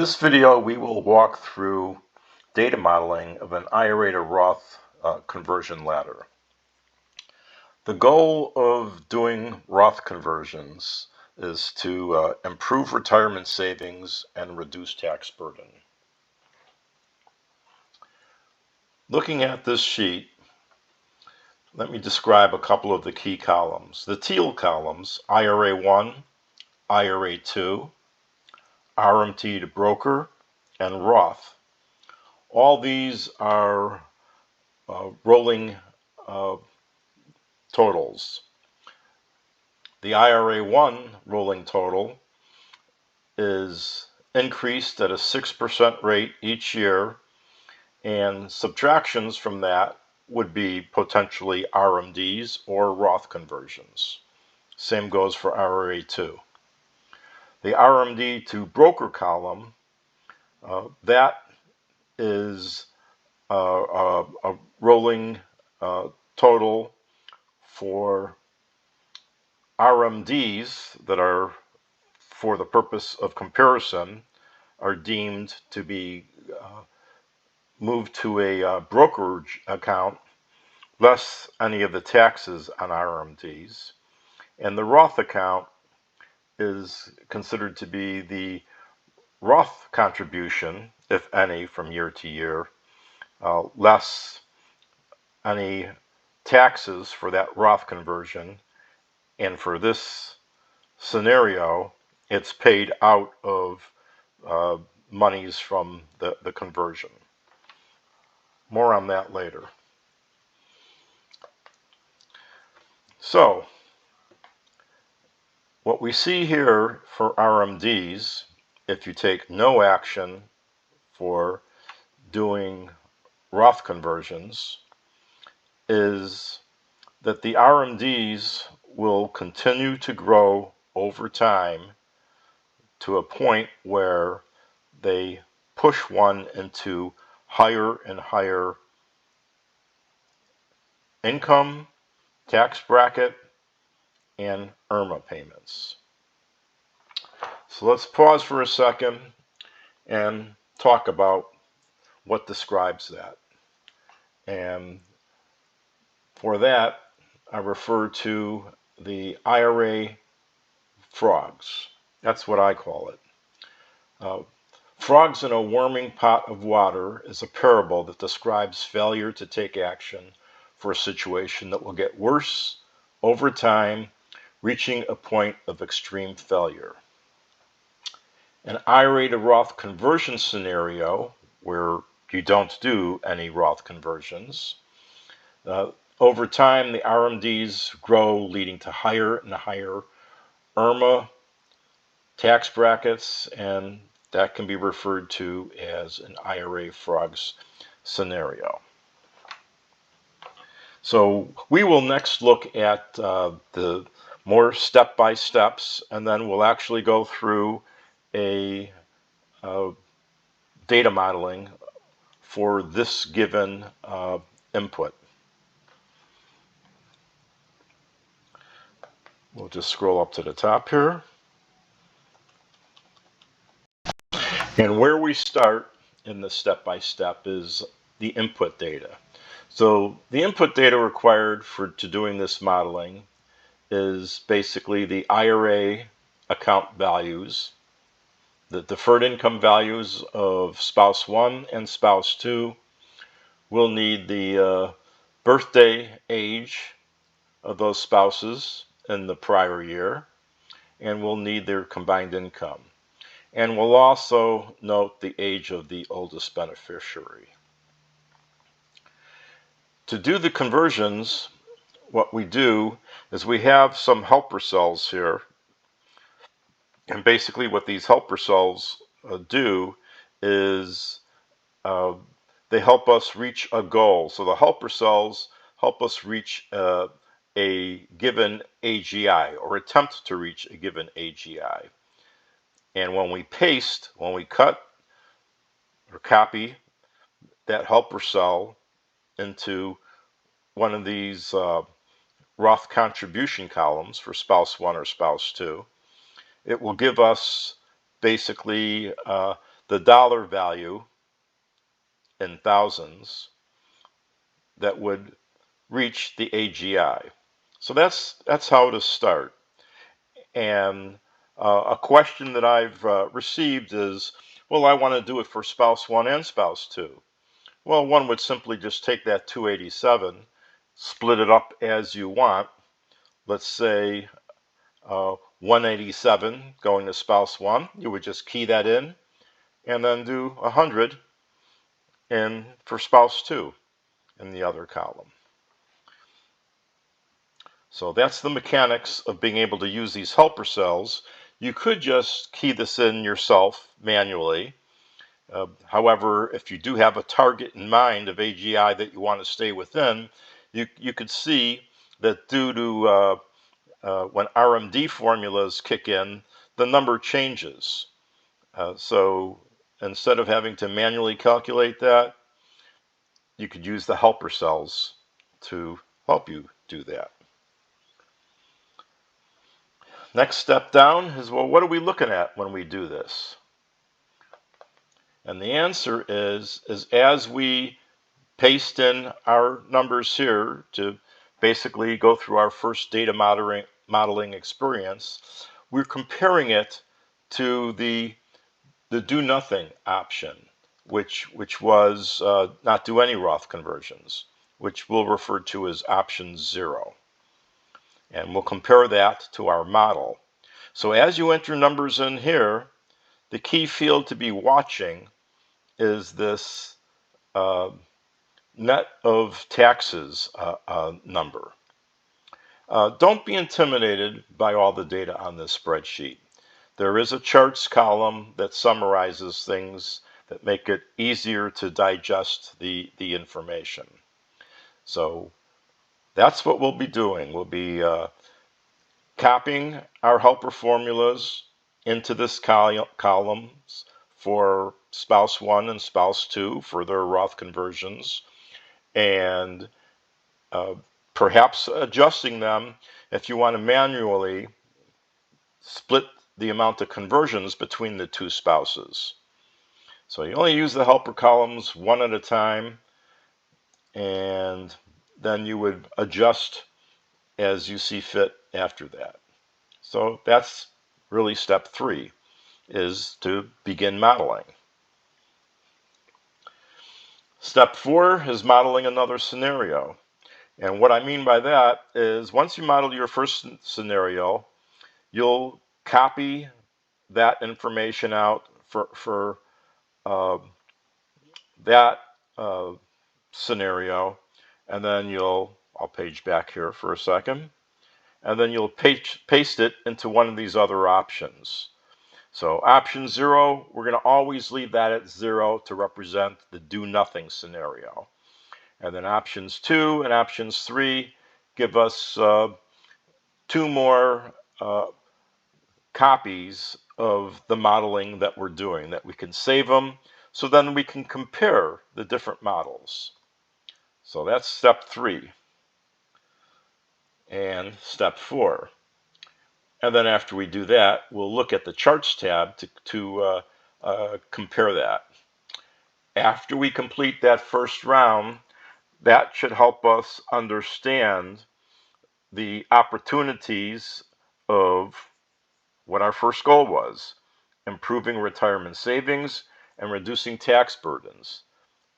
this video, we will walk through data modeling of an IRA to Roth conversion ladder. The goal of doing Roth conversions is to improve retirement savings and reduce tax burden. Looking at this sheet, let me describe a couple of the key columns. The teal columns, IRA-1, IRA-2, RMT to broker, and Roth. All these are rolling totals. The IRA-1 rolling total is increased at a 6% rate each year, and subtractions from that would be potentially RMDs or Roth conversions. Same goes for IRA-2. The RMD to broker column, that is a rolling total for RMDs that are, for the purpose of comparison, are deemed to be moved to a brokerage account, less any of the taxes on RMDs. And the Roth account is considered to be the Roth contribution, if any, from year to year, less any taxes for that Roth conversion. And for this scenario, it's paid out of monies from the conversion. More on that later. So, what we see here for RMDs, if you take no action for doing Roth conversions, is that the RMDs will continue to grow over time to a point where they push one into higher and higher income, tax bracket, and IRMA payments. So let's pause for a second and talk about what describes that. And for that, I refer to the IRA frogs. That's what I call it. Frogs in a warming pot of water is a parable that describes failure to take action for a situation that will get worse over time, reaching a point of extreme failure. An IRA to Roth conversion scenario, where you don't do any Roth conversions, over time the RMDs grow, leading to higher and higher IRMA tax brackets, and that can be referred to as an IRA frogs scenario. So we will next look at the more step-by-steps, and then we'll actually go through a data modeling for this given input. We'll just scroll up to the top here. And where we start in the step-by-step is the input data. So the input data required to doing this modeling is basically the IRA account values, the deferred income values of spouse 1 and spouse 2. We'll need the birthday age of those spouses in the prior year, and we'll need their combined income. And we'll also note the age of the oldest beneficiary. To do the conversions, what we do is we have some helper cells here. And basically what these helper cells do is they help us reach a goal. So the helper cells help us reach a given AGI, or attempt to reach a given AGI. And when we paste, when we cut or copy that helper cell into one of these Roth contribution columns for spouse 1 or spouse 2, it will give us basically the dollar value in thousands that would reach the AGI. So that's how to start. And a question that I've received is, well, I want to do it for spouse 1 and spouse 2. Well, one would simply just take that 287, split it up as you want. Let's say 187 going to spouse 1. You would just key that in and then do 100 in for spouse 2 in the other column. So that's the mechanics of being able to use these helper cells. You could just key this in yourself manually. However, if you do have a target in mind of AGI that you want to stay within, you could see that due to when RMD formulas kick in, the number changes. So instead of having to manually calculate that, you could use the helper cells to help you do that. Next step down is, well, what are we looking at when we do this? And the answer is as we paste in our numbers here to basically go through our first data modeling experience, we're comparing it to the do nothing option, which was not do any Roth conversions, which we'll refer to as option 0. And we'll compare that to our model. So as you enter numbers in here, the key field to be watching is this net of taxes number. Don't be intimidated by all the data on this spreadsheet. There is a charts column that summarizes things that make it easier to digest the information. So that's what we'll be doing. We'll be copying our helper formulas into this columns for spouse 1 and spouse 2 for their Roth conversions, and perhaps adjusting them if you want to manually split the amount of conversions between the two spouses. So you only use the helper columns one at a time, and then you would adjust as you see fit after that. So that's really step 3, is to begin modeling. Step 4 is modeling another scenario. And what I mean by that is once you model your first scenario, you'll copy that information out for that scenario, and then I'll page back here for a second, and then you'll paste it into one of these other options. So option 0, we're going to always leave that at 0 to represent the do nothing scenario. And then options 2 and options 3 give us 2 more copies of the modeling that we're doing, that we can save them, so then we can compare the different models. So that's step 3 and step 4. And then after we do that, we'll look at the charts tab to compare that. After we complete that first round, that should help us understand the opportunities of what our first goal was: improving retirement savings and reducing tax burdens,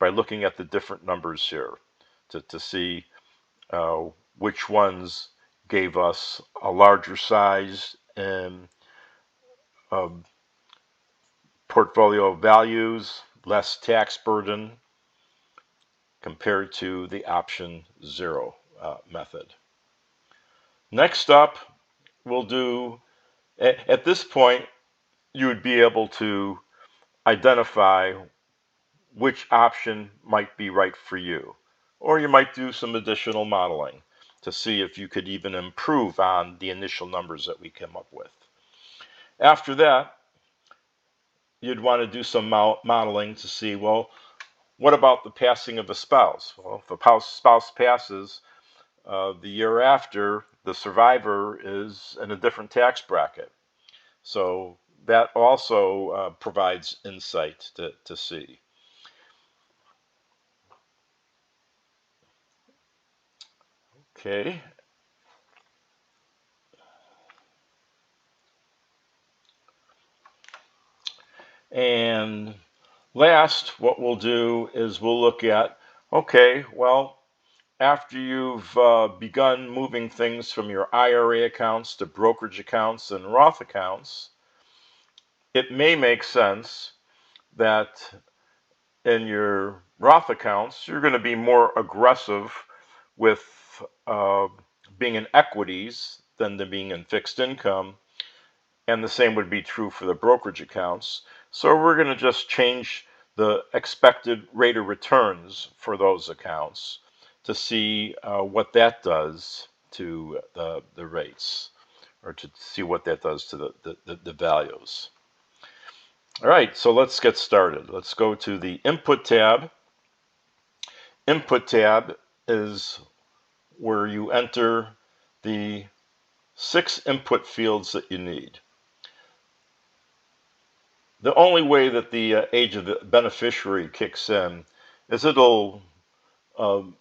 by looking at the different numbers here to see which ones gave us a larger size in portfolio values, less tax burden compared to the option 0 method. Next up, we'll do, at this point, you would be able to identify which option might be right for you. Or you might do some additional modeling to see if you could even improve on the initial numbers that we came up with. After that, you'd want to do some modeling to see, well, what about the passing of a spouse? Well, if a spouse passes, the year after, the survivor is in a different tax bracket. So that also provides insight to see. Okay. And last, what we'll do is we'll look at, okay, well, after you've begun moving things from your IRA accounts to brokerage accounts and Roth accounts, it may make sense that in your Roth accounts, you're going to be more aggressive with being in equities than to being in fixed income. And the same would be true for the brokerage accounts. So we're going to just change the expected rate of returns for those accounts to see what that does to the rates, or to see what that does to the values. All right, so let's get started. Let's go to the Input tab. Input tab is where you enter the 6 input fields that you need. The only way that the age of the beneficiary kicks in is it'll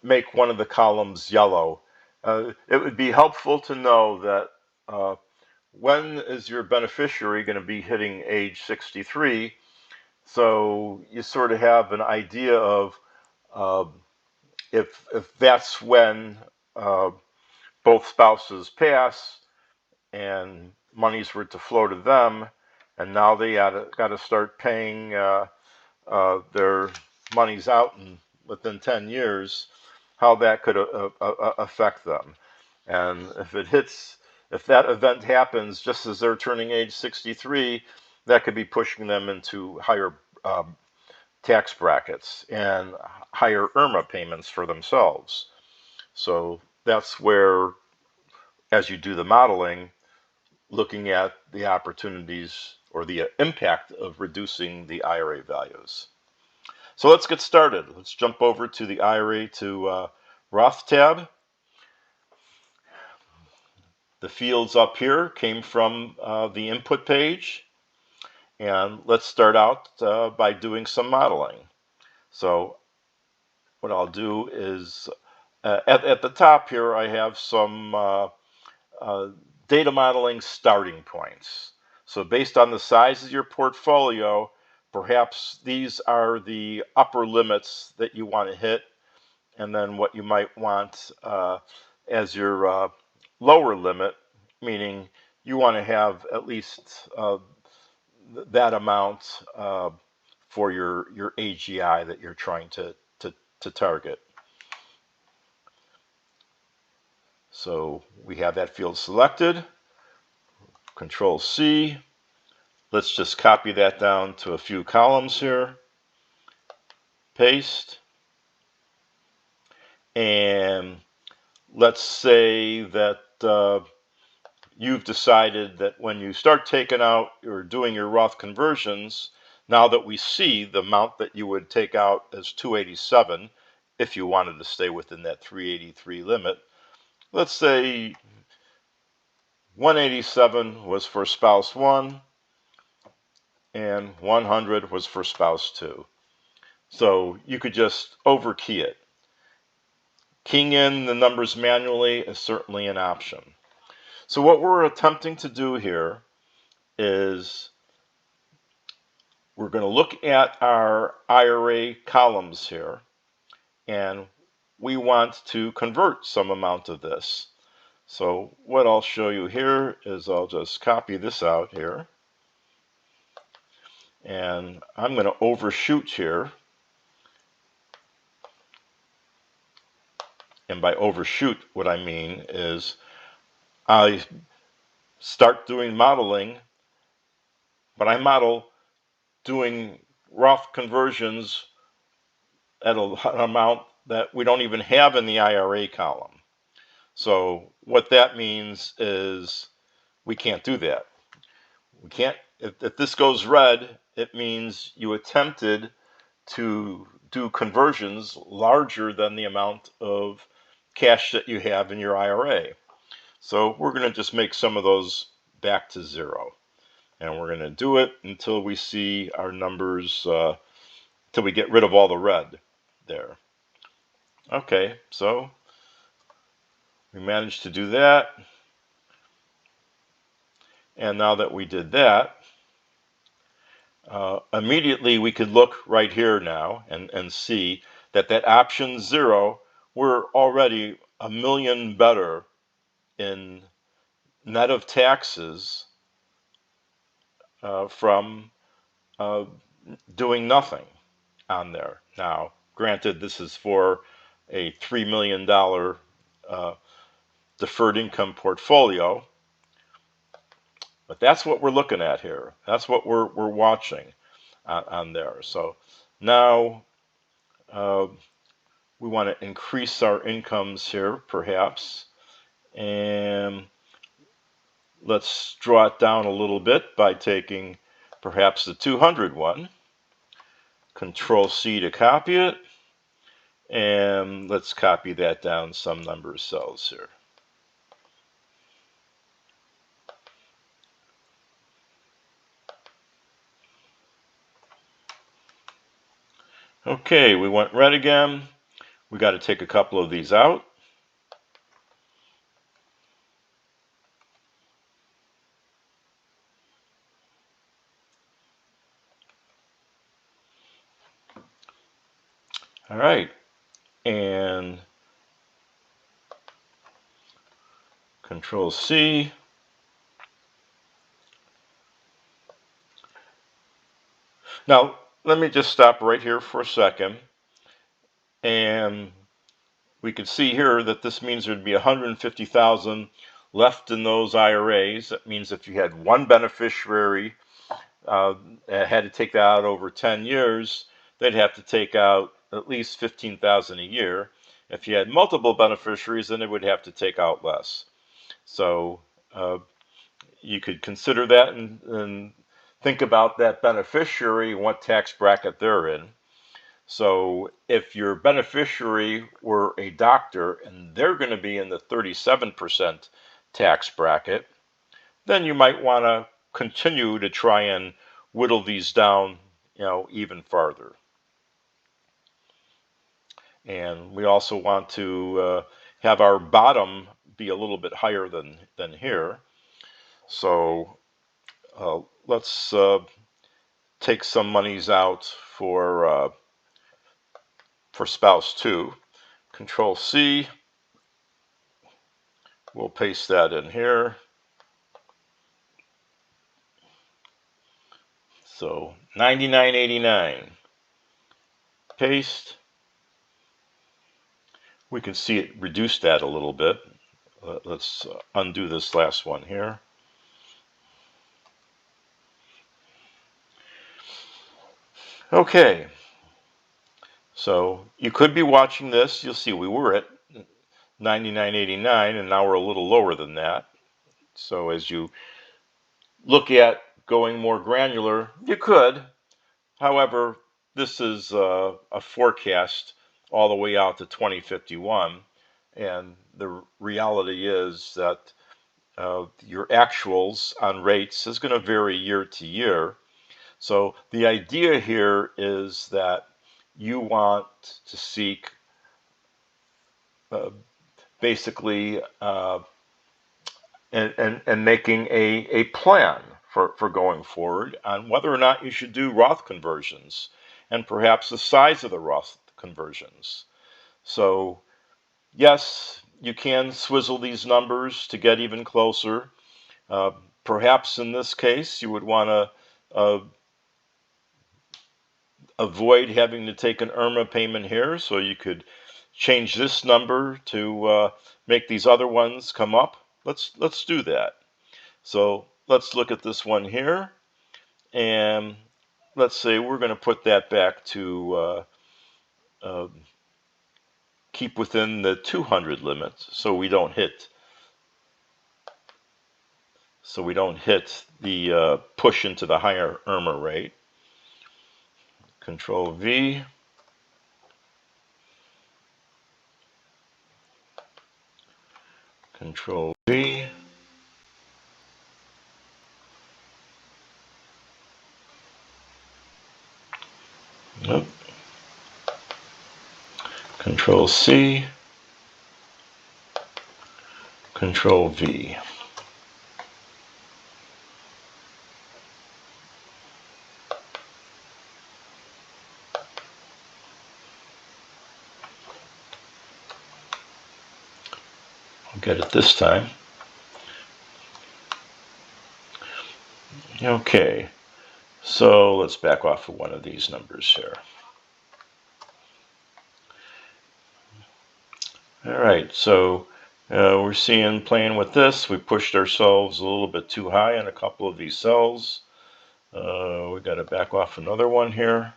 make one of the columns yellow. It would be helpful to know that when is your beneficiary going to be hitting age 63, so you sort of have an idea of if that's when both spouses pass and monies were to flow to them, and now they got to start paying their monies out within 10 years, how that could affect them. And if that event happens just as they're turning age 63, that could be pushing them into higher tax brackets and higher IRA payments for themselves. So that's where, as you do the modeling, looking at the opportunities or the impact of reducing the IRA values. So let's get started. Let's jump over to the IRA to Roth tab. The fields up here came from the input page. And let's start out by doing some modeling. So what I'll do is, at the top here, I have some data modeling starting points. So based on the size of your portfolio, perhaps these are the upper limits that you want to hit, and then what you might want as your lower limit, meaning you want to have at least that amount for your AGI that you're trying to target. So we have that field selected. Control C. Let's just copy that down to a few columns here. Paste. And let's say that you've decided that when you start taking out or doing your Roth conversions, now that we see the amount that you would take out as 287, if you wanted to stay within that 383 limit, let's say 187 was for spouse 1 and 100 was for spouse 2. So you could just overkey it. Keying in the numbers manually is certainly an option. So what we're attempting to do here is we're going to look at our IRA columns here, and we want to convert some amount of this. So what I'll show you here is I'll just copy this out here, and I'm going to overshoot here. And by overshoot, what I mean is I start doing modeling, but I model doing Roth conversions at an amount that we don't even have in the IRA column. So what that means is we can't do that. We can't, if this goes red, it means you attempted to do conversions larger than the amount of cash that you have in your IRA. So we're going to just make some of those back to 0. And we're going to do it until we see our numbers, until we get rid of all the red there. Okay, so we managed to do that. And now that we did that, immediately we could look right here now and see that option 0, we're already $1 million better in net of taxes from doing nothing on there. Now, granted, this is for a $3 million deferred income portfolio, but that's what we're looking at here. That's what we're watching on there. So now we want to increase our incomes here, perhaps, and let's draw it down a little bit by taking perhaps the 200 one. Control C to copy it, and let's copy that down some number of cells here. Okay, we went red again. We got to take a couple of these out. All right, and Control C. Now, let me just stop right here for a second. And we can see here that this means there'd be 150,000 left in those IRAs. That means if you had one beneficiary had to take that out over 10 years, they'd have to take out at least 15,000 a year. If you had multiple beneficiaries, then they would have to take out less. So you could consider that and think about that beneficiary and what tax bracket they're in. So if your beneficiary were a doctor and they're going to be in the 37% tax bracket, then you might want to continue to try and whittle these down, even farther. And we also want to have our bottom be a little bit higher than here. So let's take some monies out for spouse 2. Control C. We'll paste that in here. So 99.89. Paste. We can see it reduced that a little bit. Let's undo this last one here. Okay. So you could be watching this. You'll see we were at 99.89 and now we're a little lower than that. So as you look at going more granular, you could. However, this is a forecast all the way out to 2051, and the reality is that your actuals on rates is going to vary year to year. So the idea here is that you want to seek basically and making a plan for going forward on whether or not you should do Roth conversions and perhaps the size of the Roth conversions. So yes, you can swizzle these numbers to get even closer. Perhaps in this case you would want to avoid having to take an IRA payment here, so you could change this number to make these other ones come up. Let's do that. So let's look at this one here, and let's say we're going to put that back to keep within the 200 limit, so we don't hit the push into the higher IRA rate. Control V. Control V. Nope. Control C, Control V. I'll get it this time. Okay, so let's back off of one of these numbers here. All right, so we're seeing, playing with this, we pushed ourselves a little bit too high on a couple of these cells. We got to back off another one here.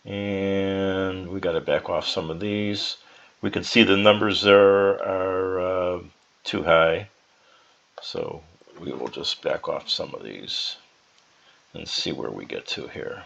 And we got to back off some of these. We can see the numbers there are too high. So we will just back off some of these and see where we get to here.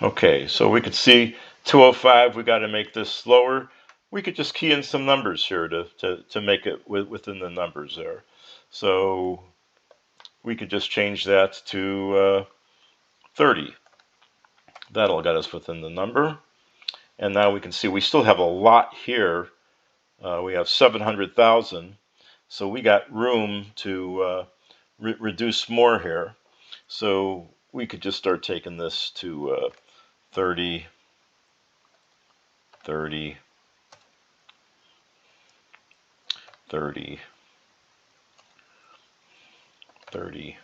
Okay, so we could see 205, we got to make this slower. We could just key in some numbers here to make it within the numbers there. So we could just change that to 30. That'll get us within the number. And now we can see we still have a lot here. We have 700,000. So we got room to reduce more here. So we could just start taking this to 30, 30, 30, 30.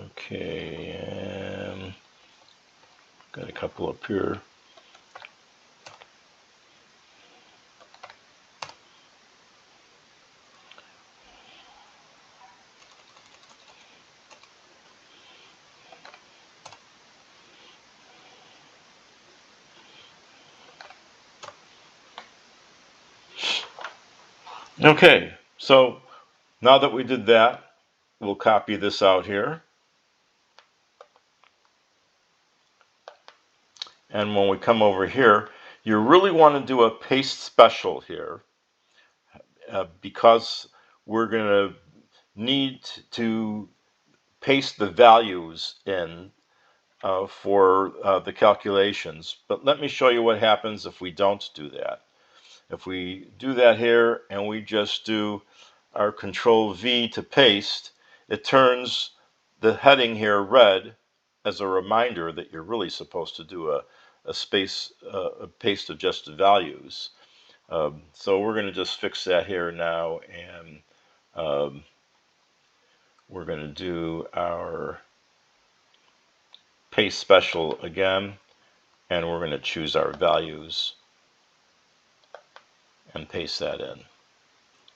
Okay, and got a couple up here. Okay, so now that we did that, we'll copy this out here. And when we come over here, you really want to do a paste special here because we're going to need to paste the values in for the calculations. But let me show you what happens if we don't do that. If we do that here and we just do our Control V to paste, it turns the heading here red as a reminder that you're really supposed to do a paste adjusted values. So we're going to just fix that here now, and we're going to do our paste special again, and we're going to choose our values and paste that in.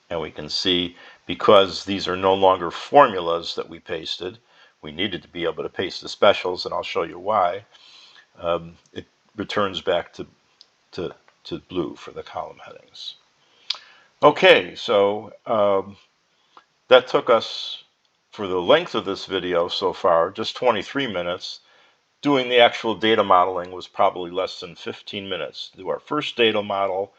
And we can see, because these are no longer formulas that we pasted, we needed to be able to paste the specials, and I'll show you why. It returns back to blue for the column headings. Okay, so that took us, for the length of this video so far, just 23 minutes. Doing the actual data modeling was probably less than 15 minutes to do our first data model.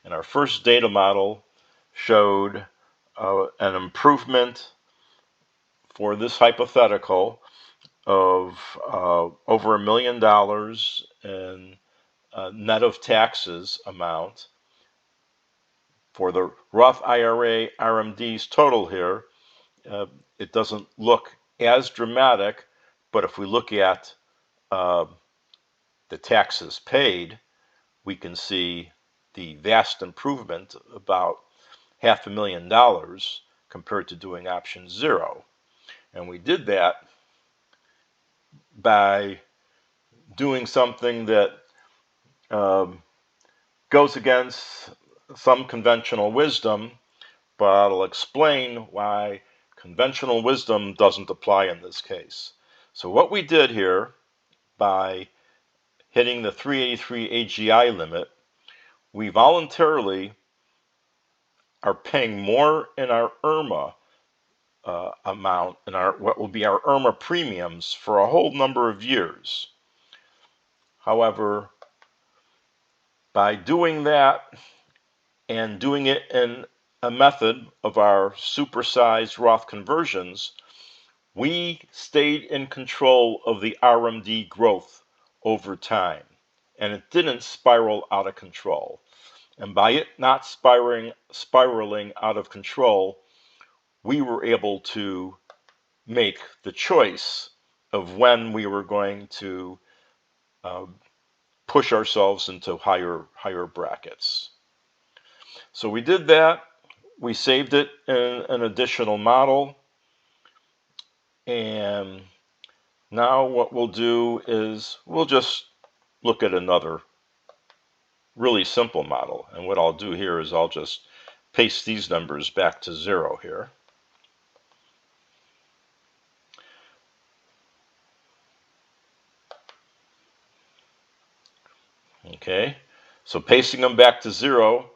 And our first data model showed an improvement for this hypothetical of over $1 million in net of taxes amount. For the Roth IRA RMD's total here, it doesn't look as dramatic, but if we look at the taxes paid, we can see the vast improvement, about $500,000 compared to doing option 0. And we did that by doing something that goes against some conventional wisdom, but I'll explain why conventional wisdom doesn't apply in this case. So what we did here, by hitting the 383 AGI limit, we voluntarily are paying more in our IRMA amount and what will be our IRMA premiums for a whole number of years. However, by doing that and doing it in a method of our supersized Roth conversions, we stayed in control of the RMD growth over time, and it didn't spiral out of control. And by it not spiraling out of control, we were able to make the choice of when we were going to push ourselves into higher brackets. So we did that. We saved it in an additional model. And now what we'll do is we'll just look at another really simple model. And what I'll do here is I'll just paste these numbers back to 0 here. Okay, so pasting them back to 0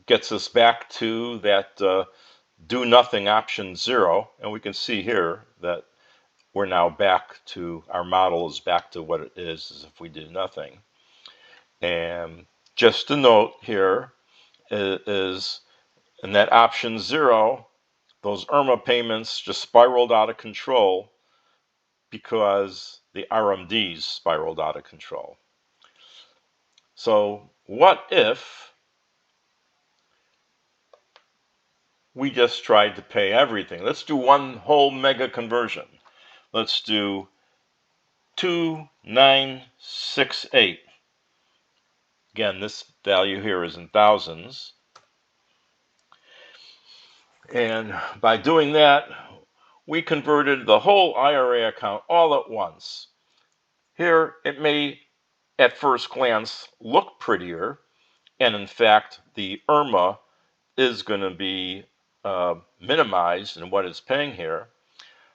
gets us back to that do nothing option 0, and we can see here that we're now back to, our model is back to what it is as if we did nothing. And just a note here is in that option 0, those IRMA payments just spiraled out of control because the RMDs spiraled out of control. So what if we just tried to pay everything? Let's do one whole mega conversion. Let's do 2968. Again, this value here is in thousands. And by doing that, we converted the whole IRA account all at once. Here, it may at first glance look prettier, and in fact, the IRMA is going to be minimized in what it's paying here.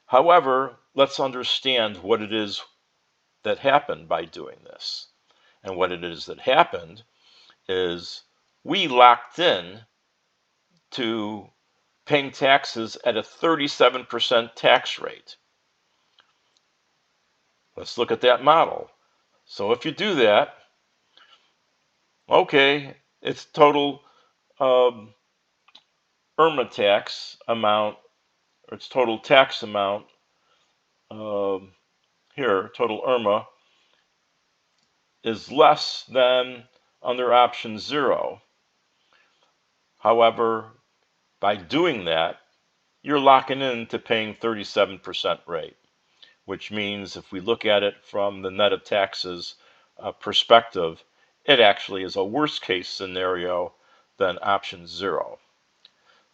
However, let's understand what it is that happened by doing this. And what it is that happened is we locked in to paying taxes at a 37% tax rate. Let's look at that model. So if you do that, okay, it's total IRMA tax amount, or its total tax amount here, total IRMA, is less than under option 0. However, by doing that, you're locking in to paying 37% rate, which means if we look at it from the net of taxes perspective, it actually is a worst case scenario than option 0.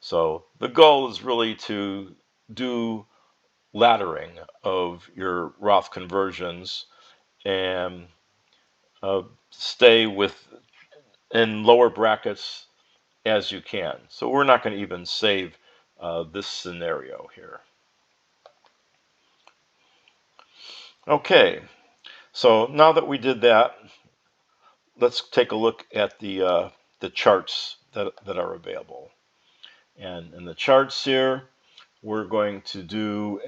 So the goal is really to do laddering of your Roth conversions and stay in lower brackets as you can. So we're not going to even save this scenario here. Okay, so now that we did that, let's take a look at the charts that are available. And in the charts here, we're going to do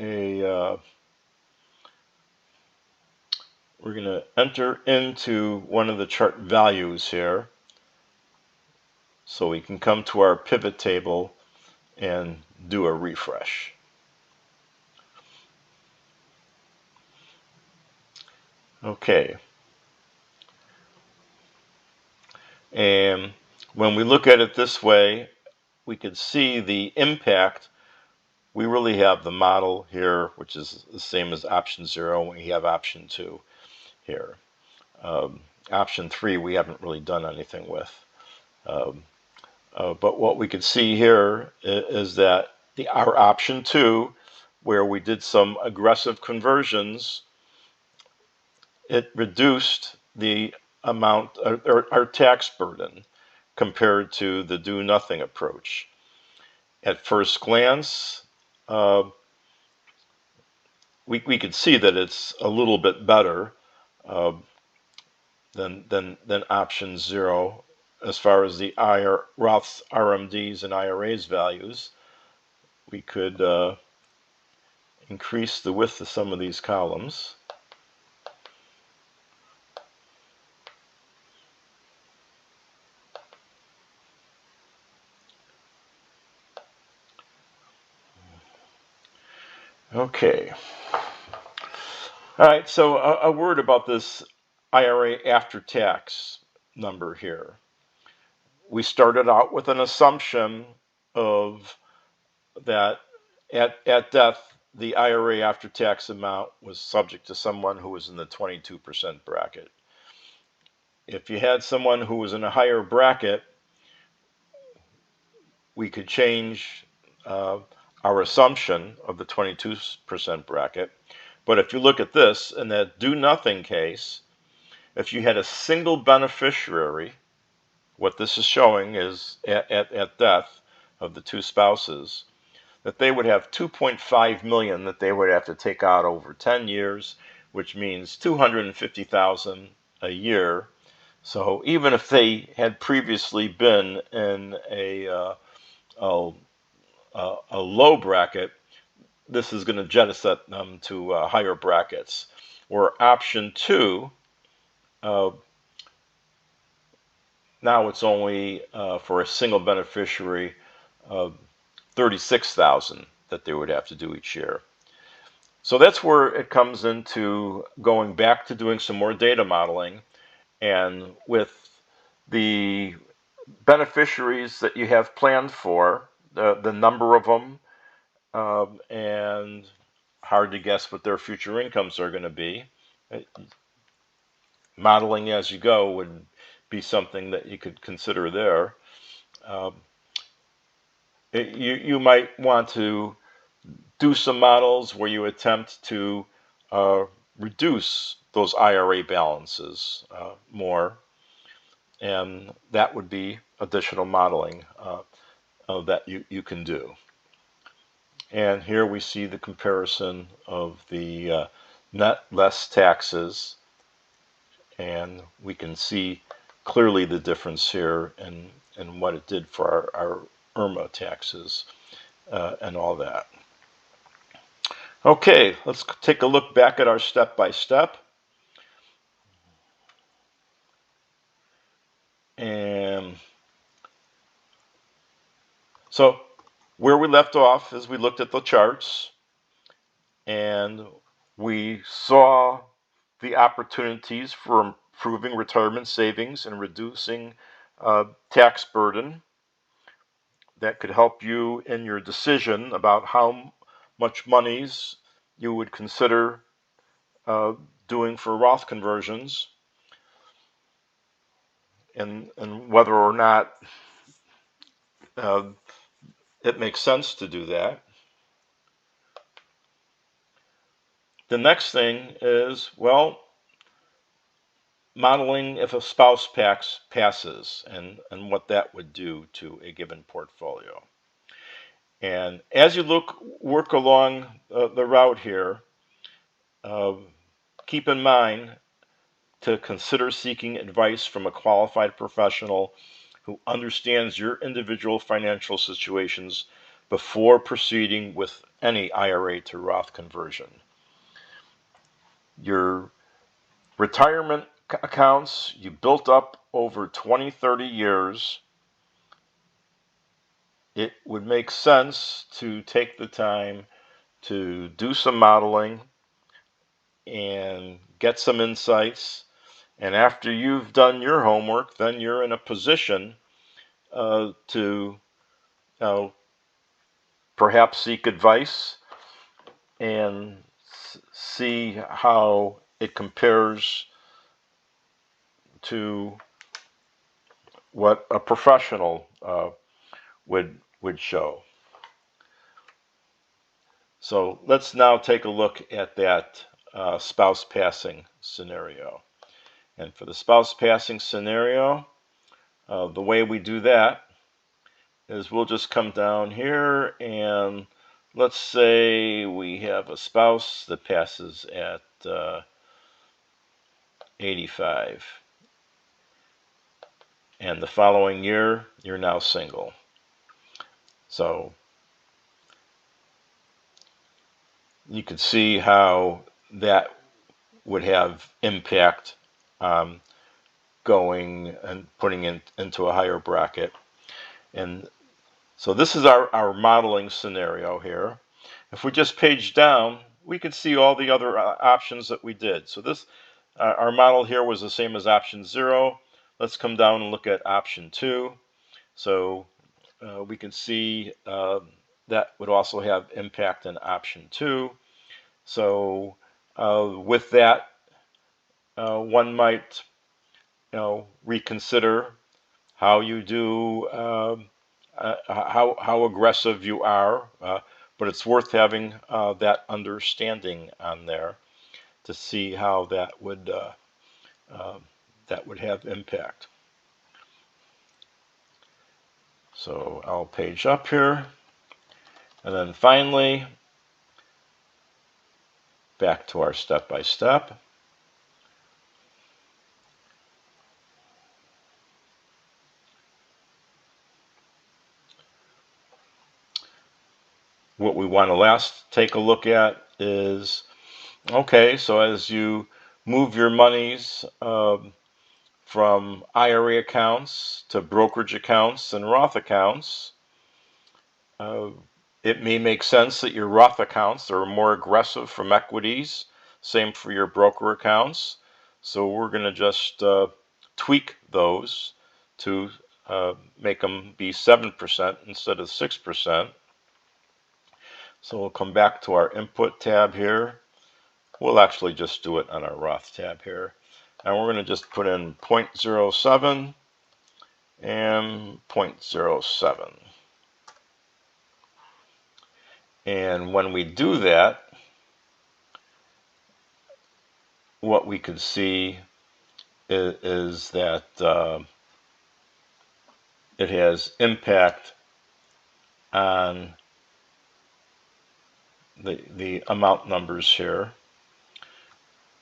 we're going to enter into one of the chart values here, so we can come to our pivot table and do a refresh. Okay. And when we look at it this way, we could see the impact. We really have the model here, which is the same as option 0, and we have option 2 here. Option 3 we haven't really done anything with. But what we can see here is that our option 2, where we did some aggressive conversions, it reduced the amount, our tax burden, compared to the do nothing approach. At first glance, we could see that it's a little bit better than option 0, as far as the Roths, RMDs, and IRAs values, we could increase the width of some of these columns. Okay. All right, so a word about this IRA after tax number here. We started out with an assumption of that at death, the IRA after tax amount was subject to someone who was in the 22% bracket. If you had someone who was in a higher bracket, we could change our assumption of the 22% bracket. But if you look at this, in that do nothing case, if you had a single beneficiary, what this is showing is at death of the two spouses, that they would have 2.5 million that they would have to take out over 10 years, which means 250,000 a year. So even if they had previously been in a low bracket, this is going to jettison them to higher brackets. Or option 2, now it's only for a single beneficiary 36,000 that they would have to do each year. So that's where it comes into going back to doing some more data modeling, and with the beneficiaries that you have planned for, the number of them, and hard to guess what their future incomes are going to be. Modeling as you go would be something that you could consider there. You might want to do some models where you attempt to reduce those IRA balances more, and that would be additional modeling that you can do. And here we see the comparison of the net less taxes, and we can see clearly the difference here and what it did for our IRMA taxes and all that. Okay, let's take a look back at our step-by-step. And so where we left off is we looked at the charts and we saw the opportunities for improving retirement savings and reducing tax burden that could help you in your decision about how much monies you would consider doing for Roth conversions, and whether or not it makes sense to do that. The next thing is, well, modeling if a spouse passes and what that would do to a given portfolio. And as you work along the route here, keep in mind to consider seeking advice from a qualified professional who understands your individual financial situations before proceeding with any IRA to Roth conversion. Your retirement accounts you built up over 20, 30 years, it would make sense to take the time to do some modeling and get some insights. And after you've done your homework, then you're in a position to perhaps seek advice and see how it compares to what a professional would show. So let's now take a look at that spouse passing scenario. And for the spouse passing scenario, the way we do that is we'll just come down here and let's say we have a spouse that passes at 85. and the following year you're now single. So you can see how that would have impact going and putting into a higher bracket. And so this is our modeling scenario here. If we just page down, we can see all the other options that we did. So this, our model here was the same as option 0. Let's come down and look at option 2. So we can see that would also have impact on option 2. So with that, one might reconsider how you do, how aggressive you are, but it's worth having that understanding on there to see how that would have impact. So I'll page up here, and then finally back to our step-by-step. What we want to last take a look at is, okay, so as you move your monies from IRA accounts to brokerage accounts and Roth accounts, it may make sense that your Roth accounts are more aggressive from equities. Same for your broker accounts. So we're going to just tweak those to make them be 7% instead of 6%. So we'll come back to our input tab here. We'll actually just do it on our Roth tab here. And we're going to just put in 0.07 and 0.07. And when we do that, what we can see is that it has impact on the amount numbers here.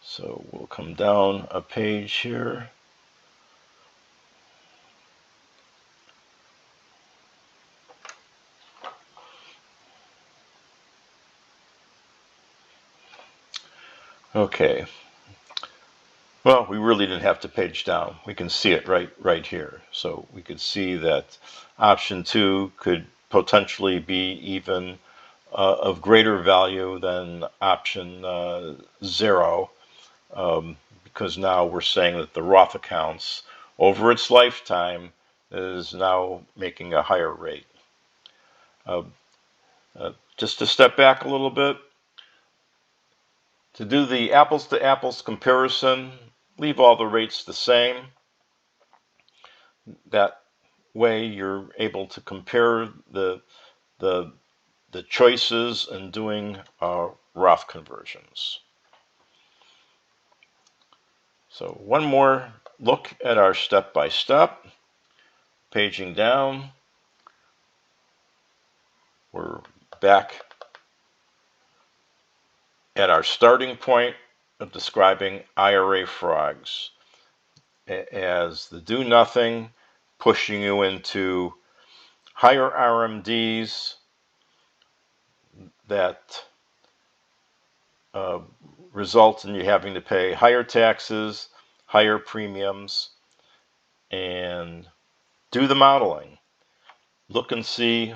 So we'll come down a page here. Okay. Well, we really didn't have to page down. We can see it right here. So we could see that option 2 could potentially be even of greater value than option 0, because now we're saying that the Roth accounts over its lifetime is now making a higher rate. Just to step back a little bit, to do the apples to apples comparison, leave all the rates the same. That way you're able to compare the choices in doing Roth conversions. So one more look at our step-by-step. Paging down, we're back at our starting point of describing IRA frogs as the do-nothing, pushing you into higher RMDs that result in you having to pay higher taxes, higher premiums, and do the modeling. Look and see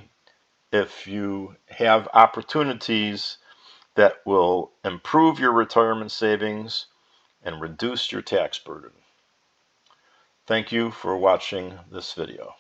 if you have opportunities that will improve your retirement savings and reduce your tax burden. Thank you for watching this video.